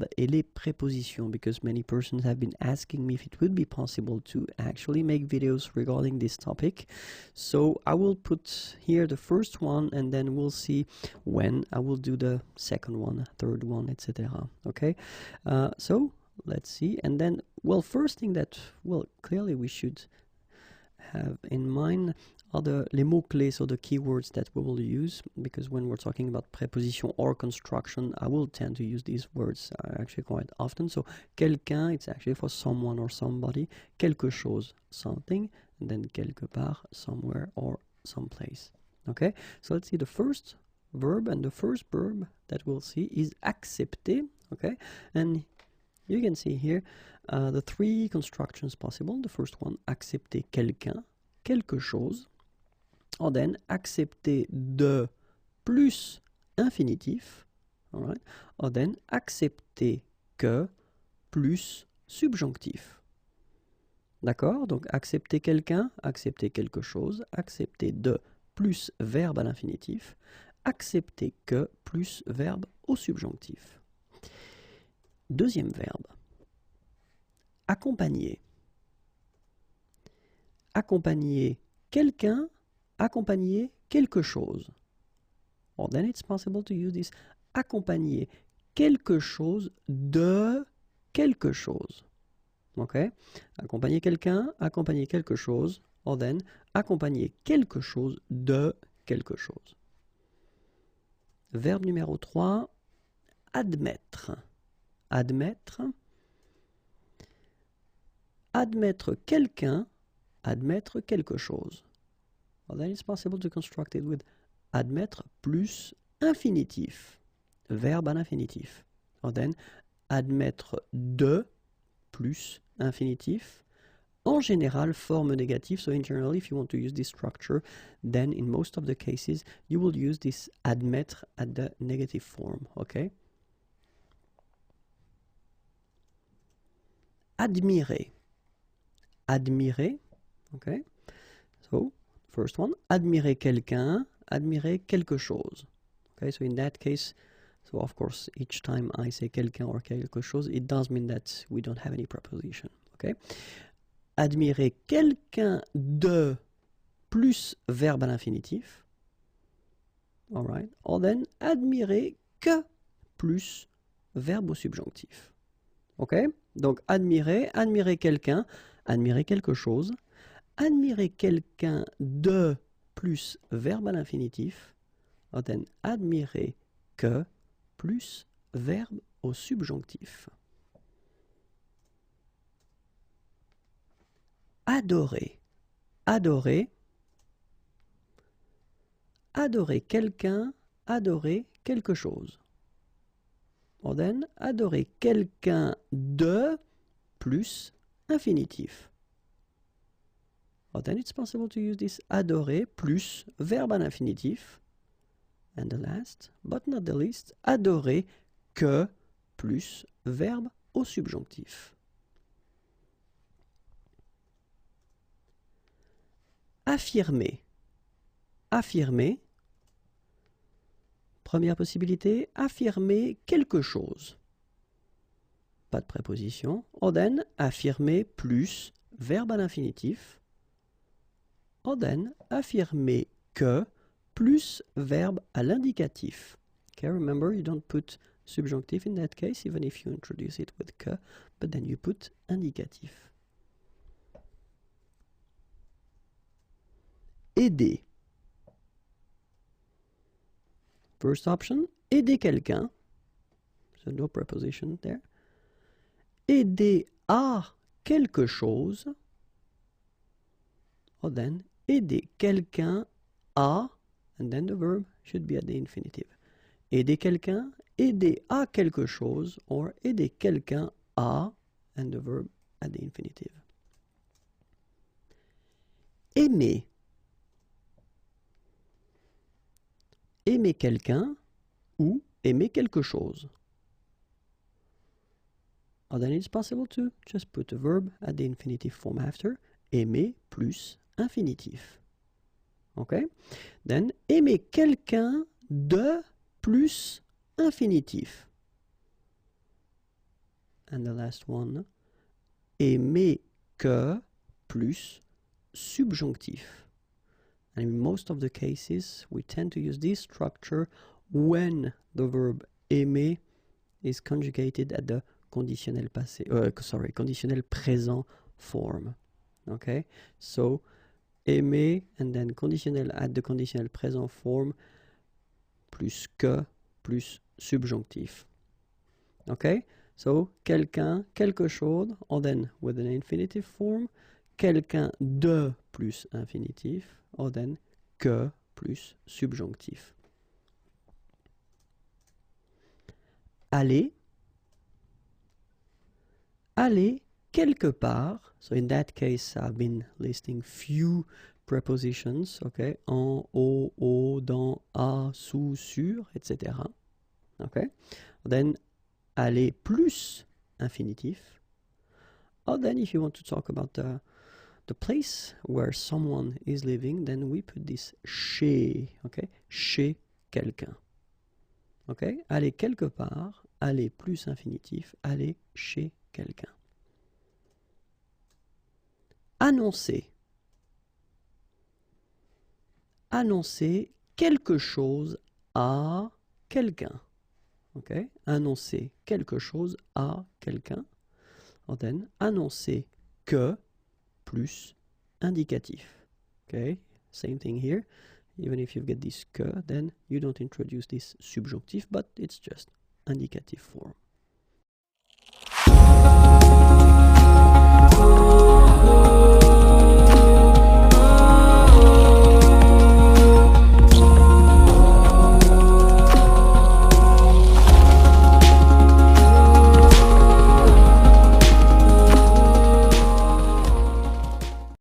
verbes et les prépositions, because many persons have been asking me if it would be possible to actually make videos regarding this topic. So I will put here the first one, and then we'll see when I will do the second one, third one, etc. Okay, so let's see. And then, well, first thing that, well, clearly we should have in mind are les mots-clés, so the keywords that we will use, because when we're talking about preposition or construction, I will tend to use these words actually quite often. So quelqu'un, it's actually for someone or somebody, quelque chose, something, and then quelque part, somewhere or someplace. Okay, so let's see the first verb, and the first verb that we'll see is accepter. Okay, and you can see here the three constructions possible. The first one, accepter quelqu'un, quelque chose. Or then, accepter de plus infinitif. All right. Or then, accepter que plus subjonctif. D'accord? Donc, accepter quelqu'un, accepter quelque chose, accepter de plus verbe à l'infinitif, accepter que plus verbe au subjonctif. Deuxième verbe, accompagner. Accompagner quelqu'un, accompagner quelque chose. Or then it's possible to use this accompagner quelque chose de quelque chose. Okay? Accompagner quelqu'un, accompagner quelque chose. Or then accompagner quelque chose de quelque chose. Verbe numéro 3, admettre. Admettre. Admettre quelqu'un, admettre quelque chose. Well, then it's possible to construct it with admettre plus infinitif, verbe à l'infinitif. Or then admettre de plus infinitif. En général, forme négative. So in general, if you want to use this structure, then in most of the cases, you will use this admettre at the negative form. Okay? Admirer. Admirer. Okay? So, first one, admirer quelqu'un, admirer quelque chose. Okay, so in that case, so of course, each time I say quelqu'un or quelque chose, it does mean that we don't have any preposition. Okay? Admirer quelqu'un de plus verbe à l'infinitif. All right. Or then, admirer que plus verbe au subjonctif. Okay? Donc, admirer, admirer quelqu'un, admirer quelque chose. Admirer quelqu'un de plus verbe à l'infinitif. Or then, admirer que plus verbe au subjonctif. Adorer. Adorer. Adorer quelqu'un, adorer quelque chose. Or then, adorer quelqu'un de plus infinitif. Or then it's possible to use this adorer plus verbe à l'infinitif. And the last, but not the least, adorer que plus verbe au subjonctif. Affirmer. Affirmer. Première possibilité, affirmer quelque chose. Pas de préposition. Or then, affirmer plus verbe à l'infinitif. Or then, affirmer que plus verbe à l'indicatif. Okay, remember, you don't put subjunctive in that case, even if you introduce it with que, but then you put indicatif. Aider. First option, aider quelqu'un. So no preposition there. Aider à quelque chose. Or then, aider quelqu'un à, and then the verb should be at the infinitive. Aider quelqu'un, aider à quelque chose, or aider quelqu'un à, and the verb at the infinitive. Aimer. Aimer quelqu'un ou aimer quelque chose. Or then it's possible to just put a verb at the infinitive form after. Aimer plus infinitif. Okay? Then, aimer quelqu'un de plus infinitif. and the last one, aimer que plus subjonctif. And in most of the cases, we tend to use this structure when the verb aimer is conjugated at the conditionnel passé, conditionnel présent form. Okay, so aimer and then conditionnel at the conditionnel présent form plus que plus subjonctif. Okay, so quelqu'un, quelque chose, or then with an infinitive form, quelqu'un de plus infinitif, or then que plus subjonctif. Aller, aller quelque part. So in that case, I've been listing few prepositions, okay? En, au, dans, à, sous, sur, etc. Okay? Then aller plus infinitif. Or then if you want to talk about the place where someone is living, then we put this chez, okay? Chez quelqu'un. Okay? Aller quelque part, aller plus infinitif, aller chez quelqu'un. Annoncer. Annoncer quelque chose à quelqu'un. Okay? Annoncer quelque chose à quelqu'un. Or then, annoncer que plus indicatif. Okay? Same thing here. Even if you get this que, then you don't introduce this subjunctive, but it's just indicative form.